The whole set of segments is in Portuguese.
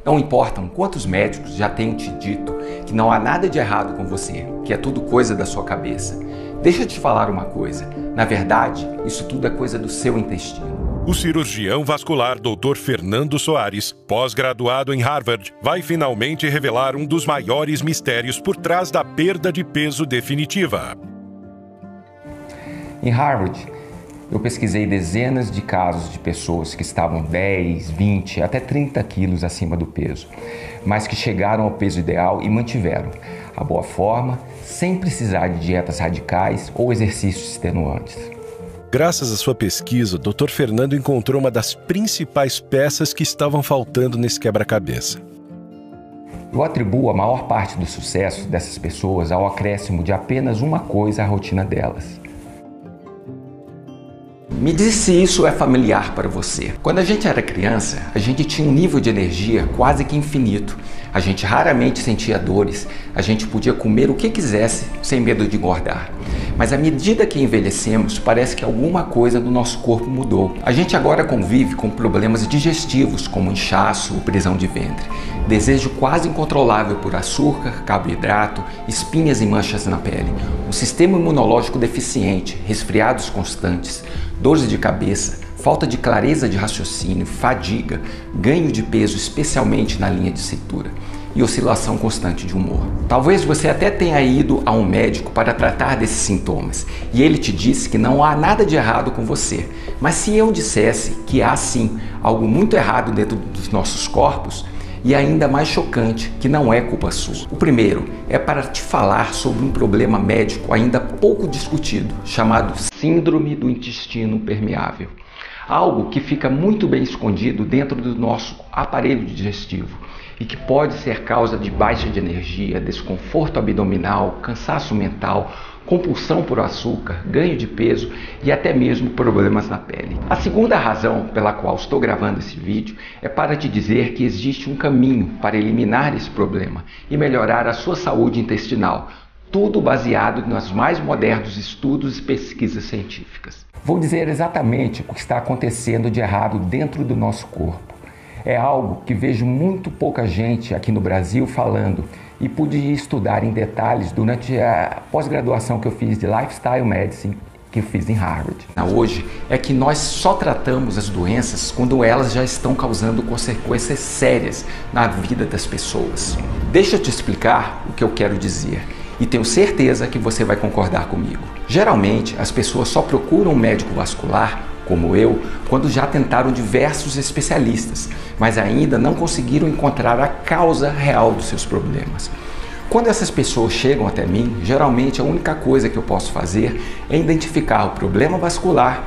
Não importam quantos médicos já tenham te dito que não há nada de errado com você, que é tudo coisa da sua cabeça. Deixa eu te falar uma coisa, na verdade, isso tudo é coisa do seu intestino. O cirurgião vascular Dr. Fernando Soares, pós-graduado em Harvard, vai finalmente revelar um dos maiores mistérios por trás da perda de peso definitiva. Em Harvard, eu pesquisei dezenas de casos de pessoas que estavam 10, 20, até 30 quilos acima do peso, mas que chegaram ao peso ideal e mantiveram a boa forma, sem precisar de dietas radicais ou exercícios extenuantes. Graças à sua pesquisa, Dr. Fernando encontrou uma das principais peças que estavam faltando nesse quebra-cabeça. Eu atribuo a maior parte do sucesso dessas pessoas ao acréscimo de apenas uma coisa à rotina delas. Me diz se isso é familiar para você. Quando a gente era criança, a gente tinha um nível de energia quase que infinito. A gente raramente sentia dores, a gente podia comer o que quisesse sem medo de engordar. Mas à medida que envelhecemos, parece que alguma coisa no nosso corpo mudou. A gente agora convive com problemas digestivos, como inchaço ou prisão de ventre, desejo quase incontrolável por açúcar, carboidrato, espinhas e manchas na pele, um sistema imunológico deficiente, resfriados constantes, dores de cabeça, falta de clareza de raciocínio, fadiga, ganho de peso, especialmente na linha de cintura, e oscilação constante de humor. Talvez você até tenha ido a um médico para tratar desses sintomas e ele te disse que não há nada de errado com você. Mas se eu dissesse que há sim algo muito errado dentro dos nossos corpos, e ainda mais chocante, que não é culpa sua. O primeiro é para te falar sobre um problema médico ainda pouco discutido, chamado Síndrome do Intestino Permeável. Algo que fica muito bem escondido dentro do nosso aparelho digestivo e que pode ser causa de baixa de energia, desconforto abdominal, cansaço mental, compulsão por açúcar, ganho de peso e até mesmo problemas na pele. A segunda razão pela qual estou gravando esse vídeo é para te dizer que existe um caminho para eliminar esse problema e melhorar a sua saúde intestinal, tudo baseado nos mais modernos estudos e pesquisas científicas. Vou dizer exatamente o que está acontecendo de errado dentro do nosso corpo. É algo que vejo muito pouca gente aqui no Brasil falando e pude estudar em detalhes durante a pós-graduação que eu fiz de Lifestyle Medicine, que eu fiz em Harvard. Hoje é que nós só tratamos as doenças quando elas já estão causando consequências sérias na vida das pessoas. Deixa eu te explicar o que eu quero dizer e tenho certeza que você vai concordar comigo. Geralmente, as pessoas só procuram um médico vascular, como eu, quando já tentaram diversos especialistas, mas ainda não conseguiram encontrar a causa real dos seus problemas. Quando essas pessoas chegam até mim, geralmente a única coisa que eu posso fazer é identificar o problema vascular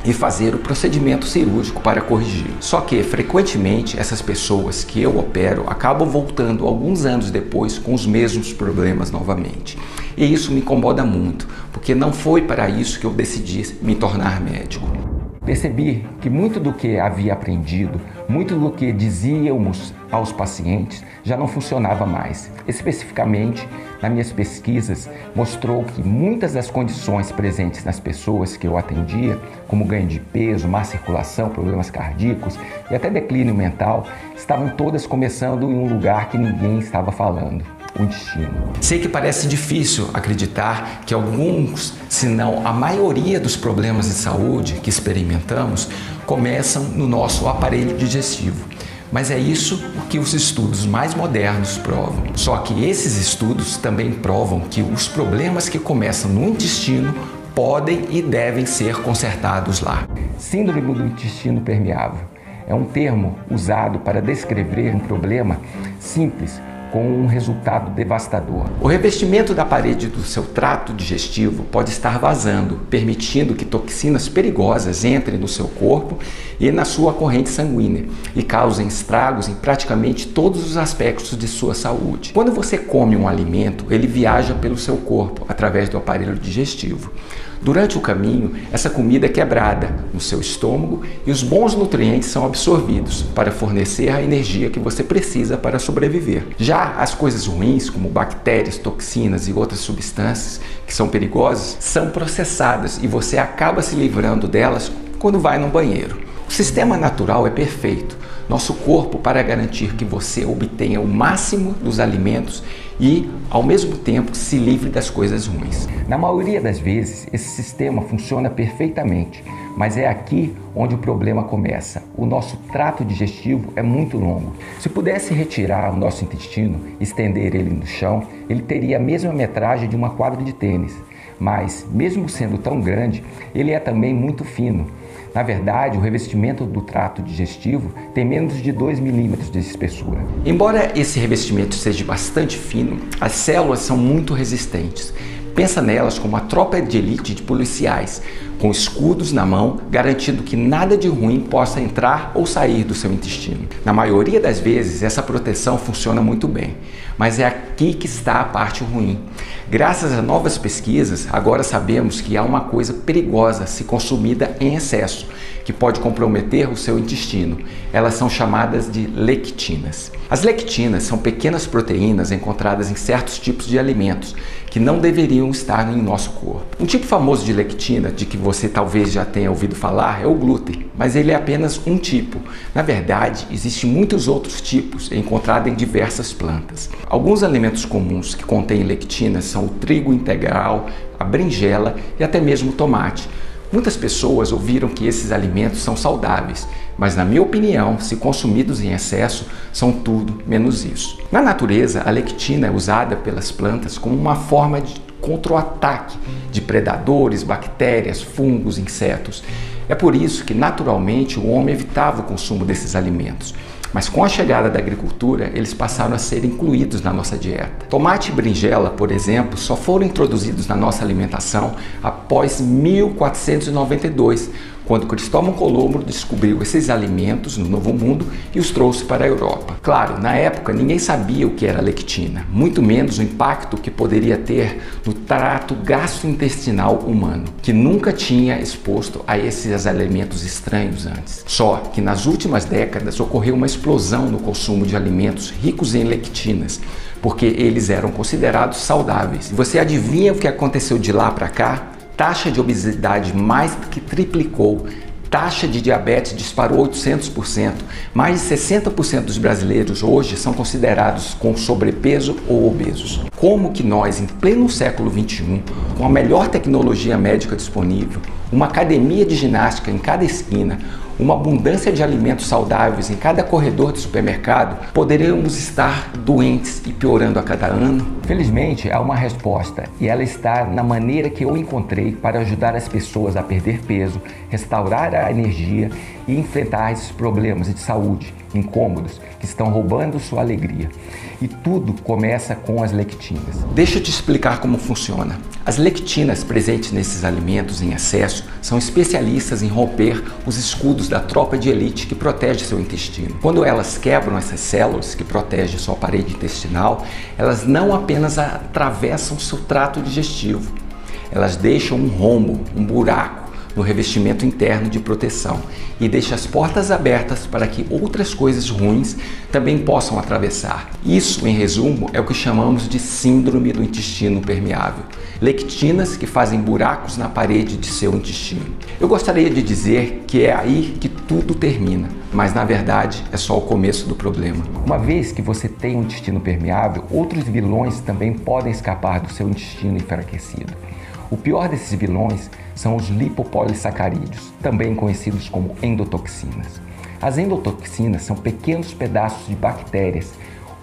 e fazer o procedimento cirúrgico para corrigi-lo. Só que, frequentemente, essas pessoas que eu opero acabam voltando alguns anos depois com os mesmos problemas novamente. E isso me incomoda muito, porque não foi para isso que eu decidi me tornar médico. Percebi que muito do que havia aprendido, muito do que dizíamos aos pacientes já não funcionava mais. Especificamente, nas minhas pesquisas, mostrou que muitas das condições presentes nas pessoas que eu atendia, como ganho de peso, má circulação, problemas cardíacos e até declínio mental, estavam todas começando em um lugar que ninguém estava falando. O intestino. Sei que parece difícil acreditar que alguns, se não a maioria dos problemas de saúde que experimentamos começam no nosso aparelho digestivo. Mas é isso o que os estudos mais modernos provam. Só que esses estudos também provam que os problemas que começam no intestino podem e devem ser consertados lá. Síndrome do intestino permeável é um termo usado para descrever um problema simples com um resultado devastador. O revestimento da parede do seu trato digestivo pode estar vazando, permitindo que toxinas perigosas entrem no seu corpo e na sua corrente sanguínea e causem estragos em praticamente todos os aspectos de sua saúde. Quando você come um alimento, ele viaja pelo seu corpo através do aparelho digestivo. Durante o caminho, essa comida é quebrada no seu estômago e os bons nutrientes são absorvidos para fornecer a energia que você precisa para sobreviver. Já as coisas ruins, como bactérias, toxinas e outras substâncias que são perigosas, são processadas e você acaba se livrando delas quando vai no banheiro. O sistema natural é perfeito. nosso corpo para garantir que você obtenha o máximo dos alimentos e, ao mesmo tempo, se livre das coisas ruins. Na maioria das vezes, esse sistema funciona perfeitamente, mas é aqui onde o problema começa. O nosso trato digestivo é muito longo. Se pudesse retirar o nosso intestino e estender ele no chão, ele teria a mesma metragem de uma quadra de tênis. Mas, mesmo sendo tão grande, ele é também muito fino. Na verdade, o revestimento do trato digestivo tem menos de 2 milímetros de espessura. Embora esse revestimento seja bastante fino, as células são muito resistentes. Pensa nelas como uma tropa de elite de policiais, com escudos na mão, garantindo que nada de ruim possa entrar ou sair do seu intestino. Na maioria das vezes, essa proteção funciona muito bem, mas é aqui que está a parte ruim. Graças a novas pesquisas, agora sabemos que há uma coisa perigosa se consumida em excesso, que pode comprometer o seu intestino. Elas são chamadas de lectinas. As lectinas são pequenas proteínas encontradas em certos tipos de alimentos que não deveriam estar em nosso corpo. Um tipo famoso de lectina, de que você talvez já tenha ouvido falar, é o glúten, mas ele é apenas um tipo. Na verdade, existem muitos outros tipos encontrados em diversas plantas. Alguns alimentos comuns que contêm lectinas são o trigo integral, a berinjela e até mesmo o tomate. Muitas pessoas ouviram que esses alimentos são saudáveis, mas na minha opinião, se consumidos em excesso, são tudo menos isso. Na natureza, a lectina é usada pelas plantas como uma forma de contra-ataque de predadores, bactérias, fungos, insetos. É por isso que, naturalmente, o homem evitava o consumo desses alimentos. Mas com a chegada da agricultura, eles passaram a ser incluídos na nossa dieta. Tomate e berinjela, por exemplo, só foram introduzidos na nossa alimentação após 1492, quando Cristóvão Colombo descobriu esses alimentos no Novo Mundo e os trouxe para a Europa. Claro, na época ninguém sabia o que era lectina, muito menos o impacto que poderia ter no trato gastrointestinal humano, que nunca tinha exposto a esses alimentos estranhos antes. Só que nas últimas décadas ocorreu uma explosão no consumo de alimentos ricos em lectinas, porque eles eram considerados saudáveis. E você adivinha o que aconteceu de lá para cá? Taxa de obesidade mais do que triplicou, taxa de diabetes disparou 800%, mais de 60% dos brasileiros hoje são considerados com sobrepeso ou obesos. Como que nós, em pleno século XXI, com a melhor tecnologia médica disponível, uma academia de ginástica em cada esquina, uma abundância de alimentos saudáveis em cada corredor de supermercado, poderíamos estar doentes e piorando a cada ano? Felizmente, há uma resposta e ela está na maneira que eu encontrei para ajudar as pessoas a perder peso, restaurar a energia e enfrentar esses problemas de saúde incômodos que estão roubando sua alegria. E tudo começa com as lectinas. Deixa eu te explicar como funciona. As lectinas presentes nesses alimentos em excesso são especialistas em romper os escudos da tropa de elite que protege seu intestino. Quando elas quebram essas células que protegem sua parede intestinal, elas não apenas atravessam seu trato digestivo, elas deixam um rombo, um buraco no revestimento interno de proteção e deixa as portas abertas para que outras coisas ruins também possam atravessar. Isso, em resumo, é o que chamamos de síndrome do intestino permeável. Lectinas que fazem buracos na parede de seu intestino. Eu gostaria de dizer que é aí que tudo termina, mas na verdade é só o começo do problema. Uma vez que você tem um intestino permeável, outros vilões também podem escapar do seu intestino enfraquecido. O pior desses vilões são os lipopolissacarídeos, também conhecidos como endotoxinas. As endotoxinas são pequenos pedaços de bactérias.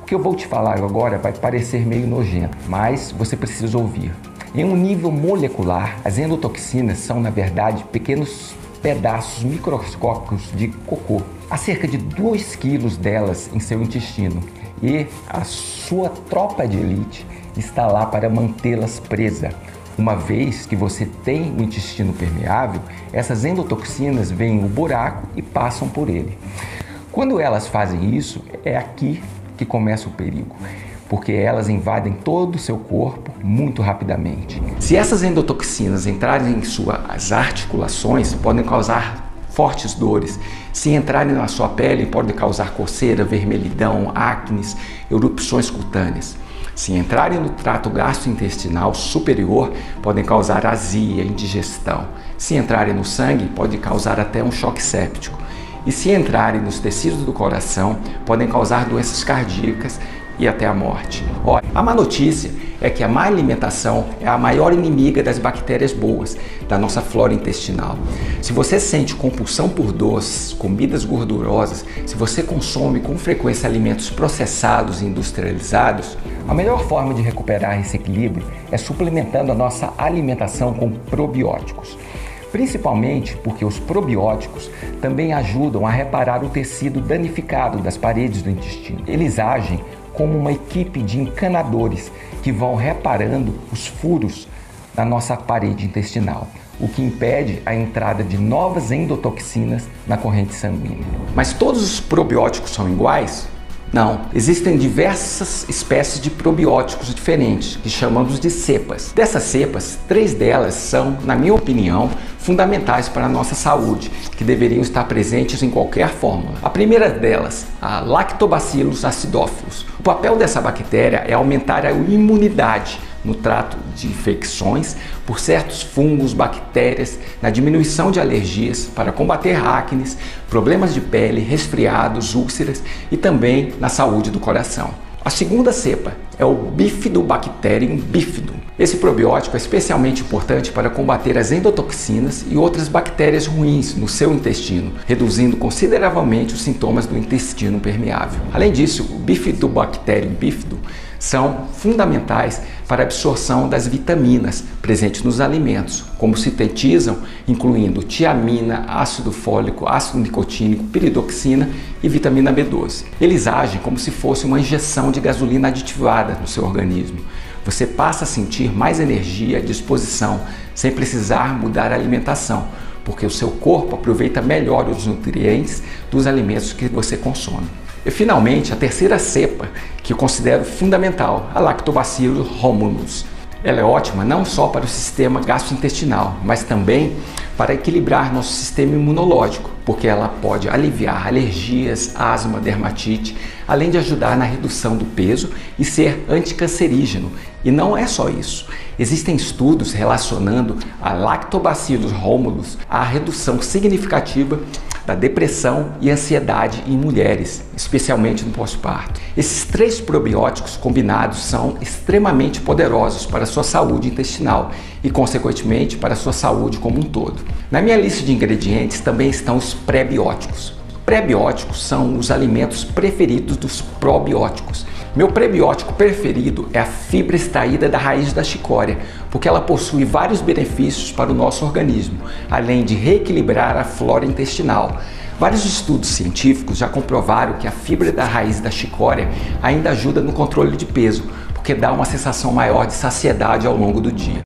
O que eu vou te falar agora vai parecer meio nojento, mas você precisa ouvir. Em um nível molecular, as endotoxinas são, na verdade, pequenos pedaços microscópicos de cocô. Há cerca de 2 quilos delas em seu intestino e a sua tropa de elite está lá para mantê-las presas. Uma vez que você tem o intestino permeável, essas endotoxinas veem o buraco e passam por ele. Quando elas fazem isso, é aqui que começa o perigo, porque elas invadem todo o seu corpo muito rapidamente. Se essas endotoxinas entrarem em suas articulações, podem causar fortes dores. Se entrarem na sua pele, podem causar coceira, vermelhidão, acnes, erupções cutâneas. Se entrarem no trato gastrointestinal superior, podem causar azia, indigestão. Se entrarem no sangue, pode causar até um choque séptico. e, se entrarem nos tecidos do coração, podem causar doenças cardíacas e até a morte. Olha, a má notícia é que a má alimentação é a maior inimiga das bactérias boas da nossa flora intestinal. Se você sente compulsão por doces, comidas gordurosas, se você consome com frequência alimentos processados e industrializados, a melhor forma de recuperar esse equilíbrio é suplementando a nossa alimentação com probióticos. Principalmente porque os probióticos também ajudam a reparar o tecido danificado das paredes do intestino. Eles agem como uma equipe de encanadores que vão reparando os furos na nossa parede intestinal, o que impede a entrada de novas endotoxinas na corrente sanguínea. Mas todos os probióticos são iguais? Não, existem diversas espécies de probióticos diferentes, que chamamos de cepas. Dessas cepas, 3 delas são, na minha opinião, fundamentais para a nossa saúde, que deveriam estar presentes em qualquer fórmula. A primeira delas, a Lactobacillus acidophilus. O papel dessa bactéria é aumentar a imunidade no trato de infecções por certos fungos, bactérias, na diminuição de alergias, para combater acnes, problemas de pele, resfriados, úlceras e também na saúde do coração. A segunda cepa é o Bifidobacterium bifidum. Esse probiótico é especialmente importante para combater as endotoxinas e outras bactérias ruins no seu intestino, reduzindo consideravelmente os sintomas do intestino permeável. Além disso, o Bifidobacterium bifidum são fundamentais para a absorção das vitaminas presentes nos alimentos, como sintetizam, incluindo tiamina, ácido fólico, ácido nicotínico, piridoxina e vitamina B12. Eles agem como se fosse uma injeção de gasolina aditivada no seu organismo. Você passa a sentir mais energia e disposição sem precisar mudar a alimentação, porque o seu corpo aproveita melhor os nutrientes dos alimentos que você consome. E finalmente, a terceira cepa, que eu considero fundamental, a Lactobacillus homunus. Ela é ótima não só para o sistema gastrointestinal, mas também para equilibrar nosso sistema imunológico, porque ela pode aliviar alergias, asma, dermatite, além de ajudar na redução do peso e ser anticancerígeno. E não é só isso. Existem estudos relacionando a Lactobacillus homunus à redução significativa da depressão e ansiedade em mulheres, especialmente no pós-parto. Esses 3 probióticos combinados são extremamente poderosos para a sua saúde intestinal e, consequentemente, para a sua saúde como um todo. Na minha lista de ingredientes também estão os prebióticos. Prebióticos são os alimentos preferidos dos probióticos. Meu prebiótico preferido é a fibra extraída da raiz da chicória, porque ela possui vários benefícios para o nosso organismo, além de reequilibrar a flora intestinal. Vários estudos científicos já comprovaram que a fibra da raiz da chicória ainda ajuda no controle de peso, porque dá uma sensação maior de saciedade ao longo do dia.